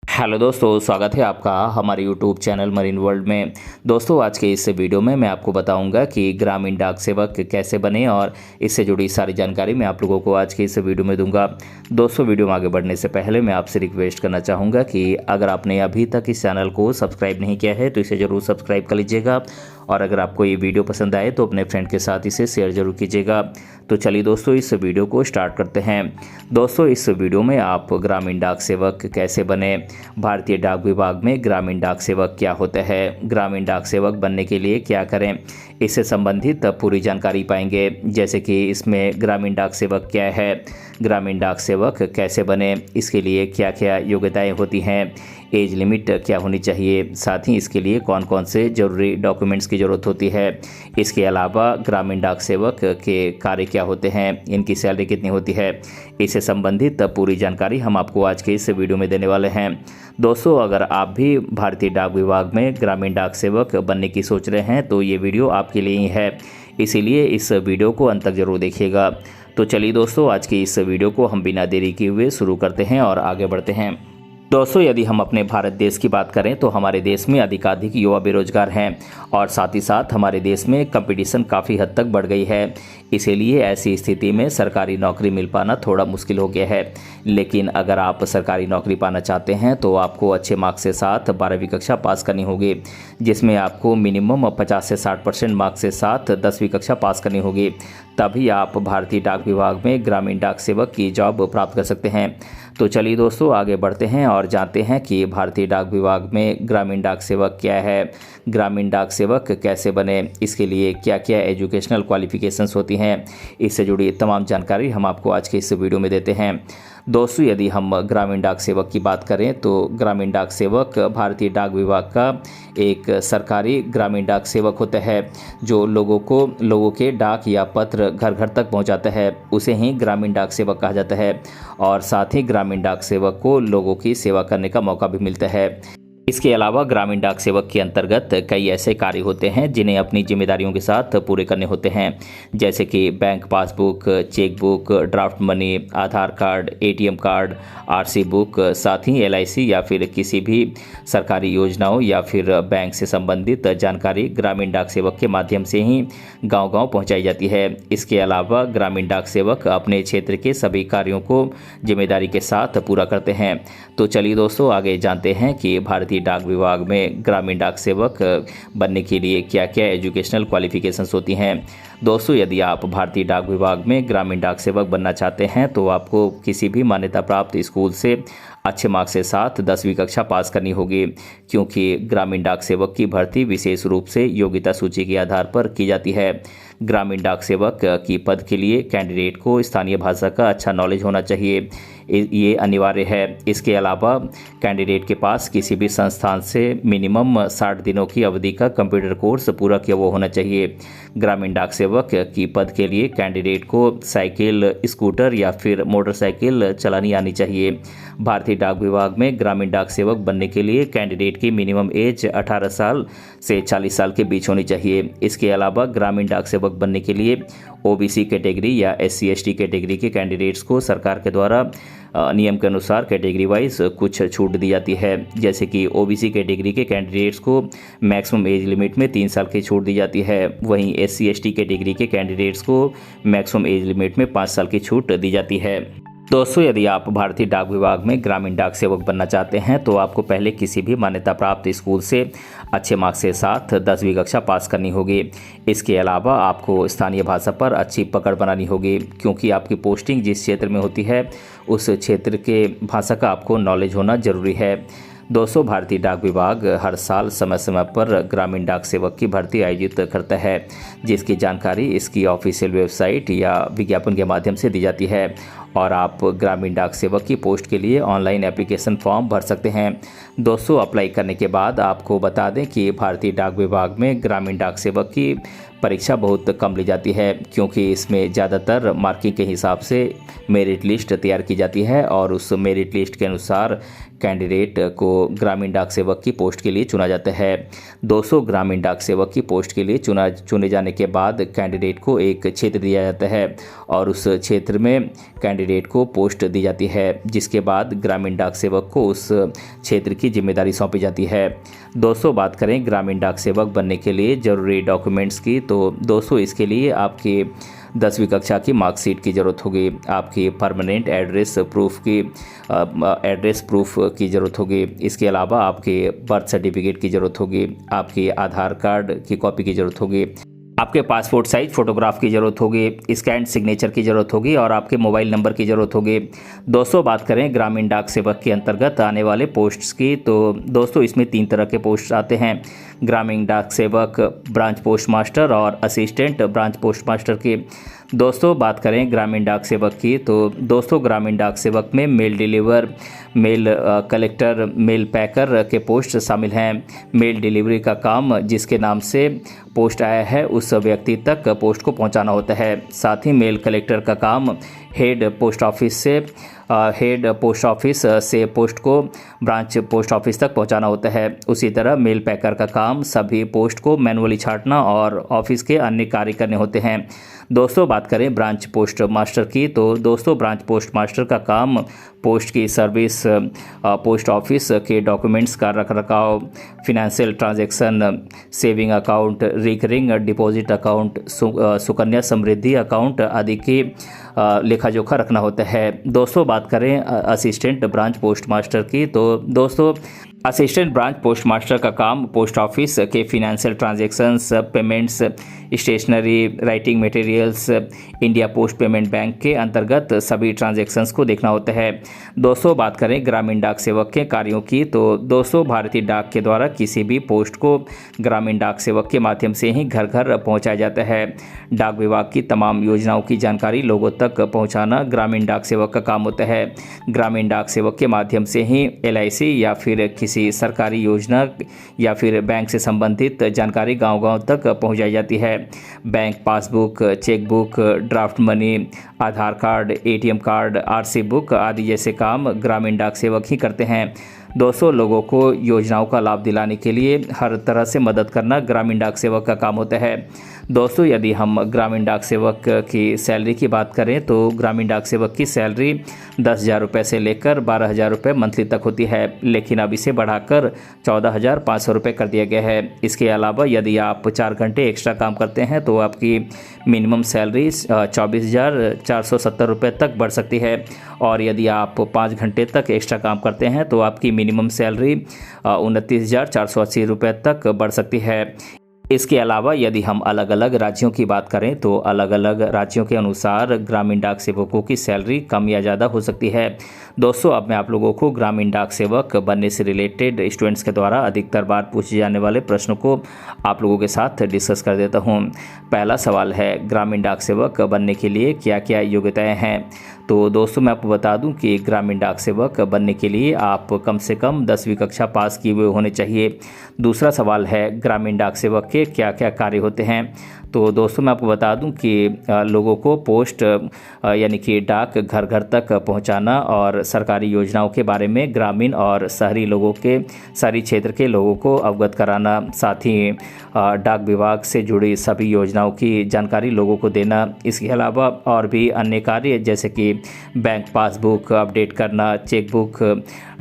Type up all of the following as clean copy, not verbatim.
Hello दोस्तों, स्वागत है आपका हमारे यूट्यूब चैनल मरीन वर्ल्ड में। दोस्तों, आज के इस वीडियो में मैं आपको बताऊंगा कि ग्रामीण डाक सेवक कैसे बने और इससे जुड़ी सारी जानकारी मैं आप लोगों को आज के इस वीडियो में दूंगा। दोस्तों, वीडियो में आगे बढ़ने से पहले मैं आपसे रिक्वेस्ट करना चाहूँगा कि अगर आपने अभी तक इस चैनल को सब्सक्राइब नहीं किया है तो इसे ज़रूर सब्सक्राइब कर लीजिएगा और अगर आपको ये वीडियो पसंद आए तो अपने फ्रेंड के साथ इसे शेयर जरूर कीजिएगा। तो चलिए दोस्तों, इस वीडियो को स्टार्ट करते हैं। दोस्तों, इस वीडियो में आप ग्रामीण डाक सेवक कैसे बने, भारतीय डाक विभाग में ग्रामीण डाक सेवक क्या होता है, ग्रामीण डाक सेवक बनने के लिए क्या करें, इससे संबंधित पूरी जानकारी पाएंगे। जैसे कि इसमें ग्रामीण डाक सेवक क्या है, ग्रामीण डाक सेवक कैसे बने, इसके लिए क्या क्या योग्यताएं होती हैं, एज लिमिट क्या होनी चाहिए, साथ ही इसके लिए कौन कौन से जरूरी डॉक्यूमेंट्स की ज़रूरत होती है। इसके अलावा ग्रामीण डाक सेवक के कार्य क्या होते हैं, इनकी सैलरी कितनी होती है, इससे संबंधित पूरी जानकारी हम आपको आज के इस वीडियो में देने वाले हैं। दोस्तों, अगर आप भी भारतीय डाक विभाग में ग्रामीण डाक सेवक बनने की सोच रहे हैं तो ये वीडियो आपके लिए ही है, इसीलिए इस वीडियो को अंत तक जरूर देखिएगा। तो चलिए दोस्तों, आज की इस वीडियो को हम बिना देरी किए हुए शुरू करते हैं और आगे बढ़ते हैं। दोस्तों, यदि हम अपने भारत देश की बात करें तो हमारे देश में अधिकाधिक युवा बेरोजगार हैं और साथ ही साथ हमारे देश में कंपटीशन काफ़ी हद तक बढ़ गई है। इसीलिए ऐसी स्थिति में सरकारी नौकरी मिल पाना थोड़ा मुश्किल हो गया है। लेकिन अगर आप सरकारी नौकरी पाना चाहते हैं तो आपको अच्छे मार्क्स के साथ 12वीं कक्षा पास करनी होगी, जिसमें आपको मिनिमम 50 से 60% मार्क्स के साथ 10वीं कक्षा पास करनी होगी। तभी आप भारतीय डाक विभाग में ग्रामीण डाक सेवक की जॉब प्राप्त कर सकते हैं। तो चलिए दोस्तों, आगे बढ़ते हैं और जानते हैं कि भारतीय डाक विभाग में ग्रामीण डाक सेवक क्या है, ग्रामीण डाक सेवक कैसे बने, इसके लिए क्या क्या एजुकेशनल क्वालिफिकेशंस होती हैं, इससे जुड़ी तमाम जानकारी हम आपको आज के इस वीडियो में देते हैं। दोस्तों, यदि हम ग्रामीण डाक सेवक की बात करें तो ग्रामीण डाक सेवक भारतीय डाक विभाग का एक सरकारी ग्रामीण डाक सेवक होता है जो लोगों के डाक या पत्र घर घर तक पहुंचाता है, उसे ही ग्रामीण डाक सेवक कहा जाता है। और साथ ही ग्रामीण डाक सेवक को लोगों की सेवा करने का मौका भी मिलता है। इसके अलावा ग्रामीण डाक सेवक के अंतर्गत कई ऐसे कार्य होते हैं जिन्हें अपनी जिम्मेदारियों के साथ पूरे करने होते हैं, जैसे कि bank passbook, cheque book, draft money, Aadhaar card, ATM card, RC book, साथ ही एलआईसी या फिर किसी भी सरकारी योजनाओं या फिर बैंक से संबंधित जानकारी ग्रामीण डाक सेवक के माध्यम से ही गांव-गांव पहुंचाई जाती है। इसके अलावा ग्रामीण डाक सेवक अपने क्षेत्र के सभी कार्यों को जिम्मेदारी के साथ पूरा करते हैं। तो चलिए दोस्तों, आगे जानते हैं कि भारतीय डाक विभाग में ग्रामीण डाक सेवक बनने के लिए क्या क्या एजुकेशनल क्वालिफिकेशंस होती हैं। दोस्तों, यदि आप भारतीय डाक विभाग में ग्रामीण डाक सेवक बनना चाहते हैं तो आपको किसी भी मान्यता प्राप्त स्कूल से अच्छे मार्क्स के साथ 10वीं कक्षा पास करनी होगी, क्योंकि ग्रामीण डाक सेवक की भर्ती विशेष रूप से योग्यता सूची के आधार पर की जाती है। ग्रामीण डाक सेवक की पद के लिए कैंडिडेट को स्थानीय भाषा का अच्छा नॉलेज होना चाहिए, ये अनिवार्य है। इसके अलावा कैंडिडेट के पास किसी भी संस्थान से मिनिमम 60 दिनों की अवधि का कंप्यूटर कोर्स पूरा किया हुआ होना चाहिए। ग्रामीण डाक सेवक की पद के लिए कैंडिडेट को साइकिल, स्कूटर या फिर मोटरसाइकिल चलानी आनी चाहिए। भारतीय डाक विभाग में ग्रामीण डाक सेवक बनने के लिए कैंडिडेट की मिनिमम एज 18 साल से 40 साल के बीच होनी चाहिए। इसके अलावा ग्रामीण डाक सेवक बनने के लिए ओबीसी कैटेगरी या SC/ST कैटेगरी के कैंडिडेट्स को सरकार के द्वारा नियम के अनुसार कैटेगरी वाइज कुछ छूट दी जाती है। जैसे कि ओबीसी कैटेगरी के कैंडिडेट्स को मैक्सिमम एज लिमिट में 3 साल की छूट दी जाती है, वहीं SC/ST कैटेगरी के कैंडिडेट्स को मैक्सिमम एज लिमिट में 5 साल की छूट दी जाती है। दोस्तों, यदि आप भारतीय डाक विभाग में ग्रामीण डाक सेवक बनना चाहते हैं तो आपको पहले किसी भी मान्यता प्राप्त स्कूल से अच्छे मार्क्स के साथ 10वीं कक्षा पास करनी होगी। इसके अलावा आपको स्थानीय भाषा पर अच्छी पकड़ बनानी होगी, क्योंकि आपकी पोस्टिंग जिस क्षेत्र में होती है उस क्षेत्र के भाषा का आपको नॉलेज होना जरूरी है। दोस्तों, भारतीय डाक विभाग हर साल समय समय पर ग्रामीण डाक सेवक की भर्ती आयोजित करता है, जिसकी जानकारी इसकी ऑफिशियल वेबसाइट या विज्ञापन के माध्यम से दी जाती है और आप ग्रामीण डाक सेवक की पोस्ट के लिए ऑनलाइन एप्लीकेशन फॉर्म भर सकते हैं। दोस्तों, अप्लाई करने के बाद आपको बता दें कि भारतीय डाक विभाग में ग्रामीण डाक सेवक की परीक्षा बहुत कम ली जाती है, क्योंकि इसमें ज़्यादातर मार्किंग के हिसाब से मेरिट लिस्ट तैयार की जाती है और उस मेरिट लिस्ट के अनुसार कैंडिडेट को ग्रामीण डाक सेवक की पोस्ट के लिए चुना जाता है। 200 ग्रामीण डाक सेवक की पोस्ट के लिए चुने जाने के बाद कैंडिडेट को एक क्षेत्र दिया जाता है और उस क्षेत्र में कैंडिडेट को पोस्ट दी जाती है, जिसके बाद ग्रामीण डाक सेवक को उस क्षेत्र की जिम्मेदारी सौंपी जाती है। दोस्तों, बात करें ग्रामीण डाक सेवक बनने के लिए ज़रूरी डॉक्यूमेंट्स की, तो दोस्तों इसके लिए आपकी 10वीं कक्षा की मार्कशीट की ज़रूरत होगी, आपकी परमानेंट एड्रेस प्रूफ की ज़रूरत होगी। इसके अलावा आपके बर्थ सर्टिफिकेट की ज़रूरत होगी, आपके आधार कार्ड की कॉपी की ज़रूरत होगी, आपके पासपोर्ट साइज फ़ोटोग्राफ की ज़रूरत होगी, स्कैन सिग्नेचर की ज़रूरत होगी और आपके मोबाइल नंबर की ज़रूरत होगी। दोस्तों, बात करें ग्रामीण डाक सेवक के अंतर्गत आने वाले पोस्ट्स की, तो दोस्तों इसमें 3 तरह के पोस्ट आते हैं। ग्रामीण डाक सेवक, ब्रांच पोस्ट मास्टर और असिस्टेंट ब्रांच पोस्ट मास्टर की। दोस्तों, बात करें ग्रामीण डाक सेवक की, तो दोस्तों ग्रामीण डाक सेवक में mail deliver, mail collector, mail packer के पोस्ट शामिल हैं। मेल डिलीवरी का काम जिसके नाम से पोस्ट आया है उस व्यक्ति तक पोस्ट को पहुंचाना होता है। साथ ही मेल कलेक्टर का काम हेड पोस्ट ऑफिस से पोस्ट को ब्रांच पोस्ट ऑफिस तक पहुंचाना होता है। उसी तरह मेल पैकर का काम सभी पोस्ट को मैनुअली छांटना और ऑफिस के अन्य कार्य करने होते हैं। दोस्तों, बात करें ब्रांच पोस्ट मास्टर की, तो दोस्तों ब्रांच पोस्ट मास्टर का काम पोस्ट की सर्विस, पोस्ट ऑफिस के डॉक्यूमेंट्स का रखरखाव, financial transaction, saving account, recurring deposit account, Sukanya Samriddhi account आदि की लेखा जोखा रखना होता है। दोस्तों, बात करें असिस्टेंट ब्रांच पोस्ट मास्टर की, तो दोस्तों असिस्टेंट ब्रांच पोस्ट मास्टर का काम पोस्ट ऑफिस के financial transactions, payments, stationery, writing materials, India post payment bank के अंतर्गत सभी ट्रांजैक्शंस को देखना होता है। दोस्तों, बात करें ग्रामीण डाक सेवक के कार्यों की, तो दोस्तों भारतीय डाक के द्वारा किसी भी पोस्ट को ग्रामीण डाक सेवक के माध्यम से ही घर घर पहुंचाया जाता है। डाक विभाग की तमाम योजनाओं की जानकारी लोगों तक पहुंचाना ग्रामीण डाक सेवक का काम होता है। ग्रामीण डाक सेवक के माध्यम से ही LIC या फिर किसी सरकारी योजना या फिर बैंक से संबंधित जानकारी गांव-गांव तक पहुंचाई जाती है। Bank passbook, chequebook, draft money, Aadhaar card, ATM card, RC book आदि जैसे काम ग्रामीण डाक सेवक ही करते हैं। दोस्तों, लोगों को योजनाओं का लाभ दिलाने के लिए हर तरह से मदद करना ग्रामीण डाक सेवक का काम होता है। दोस्तों, यदि हम ग्रामीण डाक सेवक की सैलरी की बात करें, तो ग्रामीण डाक सेवक की सैलरी 10,000 रुपये से लेकर 12,000 रुपये मंथली तक होती है, लेकिन अब इसे बढ़ाकर 14,500 रुपये कर दिया गया है। इसके अलावा यदि आप 4 घंटे एक्स्ट्रा काम करते हैं तो आपकी मिनिमम सैलरी 24,470 रुपये तक बढ़ सकती है और यदि आप 5 घंटे तक एक्स्ट्रा काम करते हैं तो आपकी मिनिमम सैलरी 29,480 रुपये तक बढ़ सकती है। इसके अलावा यदि हम अलग अलग राज्यों की बात करें तो अलग अलग राज्यों के अनुसार ग्रामीण डाक सेवकों की सैलरी कम या ज़्यादा हो सकती है। दोस्तों, अब मैं आप लोगों को ग्रामीण डाक सेवक बनने से रिलेटेड स्टूडेंट्स के द्वारा अधिकतर बार पूछे जाने वाले प्रश्नों को आप लोगों के साथ डिस्कस कर देता हूं। पहला सवाल है, ग्रामीण डाक सेवक बनने के लिए क्या क्या योग्यताएं हैं? तो दोस्तों, मैं आपको बता दूं कि ग्रामीण डाक सेवक बनने के लिए आप कम से कम 10वीं कक्षा पास किए हुए होने चाहिए। दूसरा सवाल है, ग्रामीण डाक सेवक के क्या क्या कार्य होते हैं? तो दोस्तों, मैं आपको बता दूं कि लोगों को पोस्ट यानी कि डाक घर घर तक पहुंचाना और सरकारी योजनाओं के बारे में ग्रामीण और शहरी क्षेत्र के लोगों को अवगत कराना, साथ ही डाक विभाग से जुड़ी सभी योजनाओं की जानकारी लोगों को देना। इसके अलावा और भी अन्य कार्य जैसे कि बैंक पासबुक अपडेट करना, chequebook,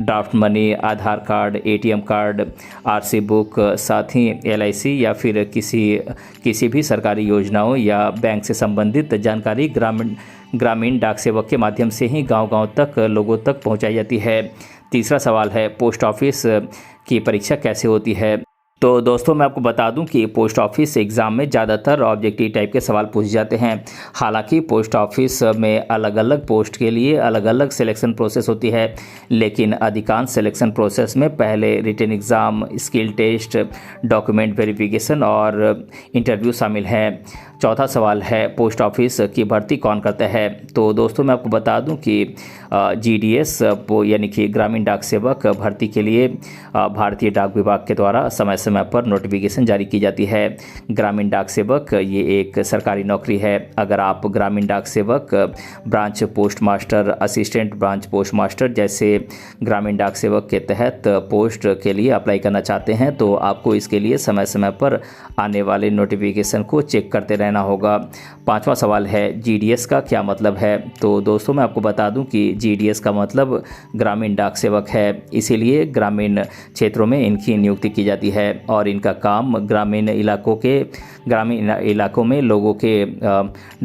draft money, Aadhaar card, ATM card, RC book, साथ ही LIC या फिर किसी भी सरकारी योजनाओं या बैंक से संबंधित जानकारी ग्रामीण डाक सेवक के माध्यम से ही गांव-गांव तक लोगों तक पहुंचाई जाती है। तीसरा सवाल है, पोस्ट ऑफिस की परीक्षा कैसे होती है? तो दोस्तों, मैं आपको बता दूं कि पोस्ट ऑफिस एग्ज़ाम में ज़्यादातर ऑब्जेक्टिव टाइप के सवाल पूछे जाते हैं। हालांकि पोस्ट ऑफिस में अलग अलग पोस्ट के लिए अलग अलग सिलेक्शन प्रोसेस होती है, लेकिन अधिकांश सिलेक्शन प्रोसेस में पहले written exam, skill test, document verification और इंटरव्यू शामिल हैं। चौथा सवाल है पोस्ट ऑफिस की भर्ती कौन करता है। तो दोस्तों मैं आपको बता दूं कि GDS यानी कि ग्रामीण डाक सेवक भर्ती के लिए भारतीय डाक विभाग के द्वारा समय समय पर नोटिफिकेशन जारी की जाती है। ग्रामीण डाक सेवक ये एक सरकारी नौकरी है। अगर आप ग्रामीण डाक सेवक, branch post master, assistant branch post master जैसे ग्रामीण डाक सेवक के तहत पोस्ट के लिए अप्लाई करना चाहते हैं तो आपको इसके लिए समय समय पर आने वाले नोटिफिकेशन को चेक करते रहना होगा। पांचवा सवाल है GDS का क्या मतलब है। तो दोस्तों मैं आपको बता दूं कि GDS का मतलब ग्रामीण डाक सेवक है। इसीलिए ग्रामीण क्षेत्रों में इनकी नियुक्ति की जाती है और इनका काम ग्रामीण इलाकों में लोगों के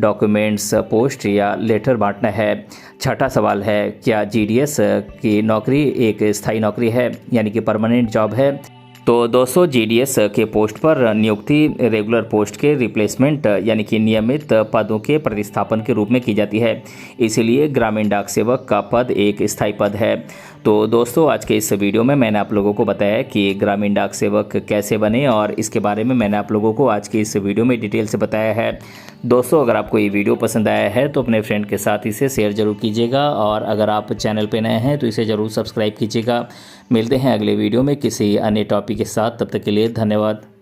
डॉक्यूमेंट्स, पोस्ट या लेटर बांटना है। छठा सवाल है क्या GDS की नौकरी एक स्थायी नौकरी है यानी कि परमानेंट जॉब है। तो दोस्तों GDS के पोस्ट पर नियुक्ति रेगुलर पोस्ट के रिप्लेसमेंट यानी कि नियमित पदों के प्रतिस्थापन के रूप में की जाती है। इसीलिए ग्रामीण डाक सेवक का पद एक स्थायी पद है। तो दोस्तों आज के इस वीडियो में मैंने आप लोगों को बताया कि ग्रामीण डाक सेवक कैसे बने और इसके बारे में मैंने आप लोगों को आज की इस वीडियो में डिटेल से बताया है। दोस्तों अगर आपको ये वीडियो पसंद आया है तो अपने फ्रेंड के साथ इसे शेयर जरूर कीजिएगा और अगर आप चैनल पे नए हैं तो इसे ज़रूर सब्सक्राइब कीजिएगा। मिलते हैं अगले वीडियो में किसी अन्य टॉपिक के साथ, तब तक के लिए धन्यवाद।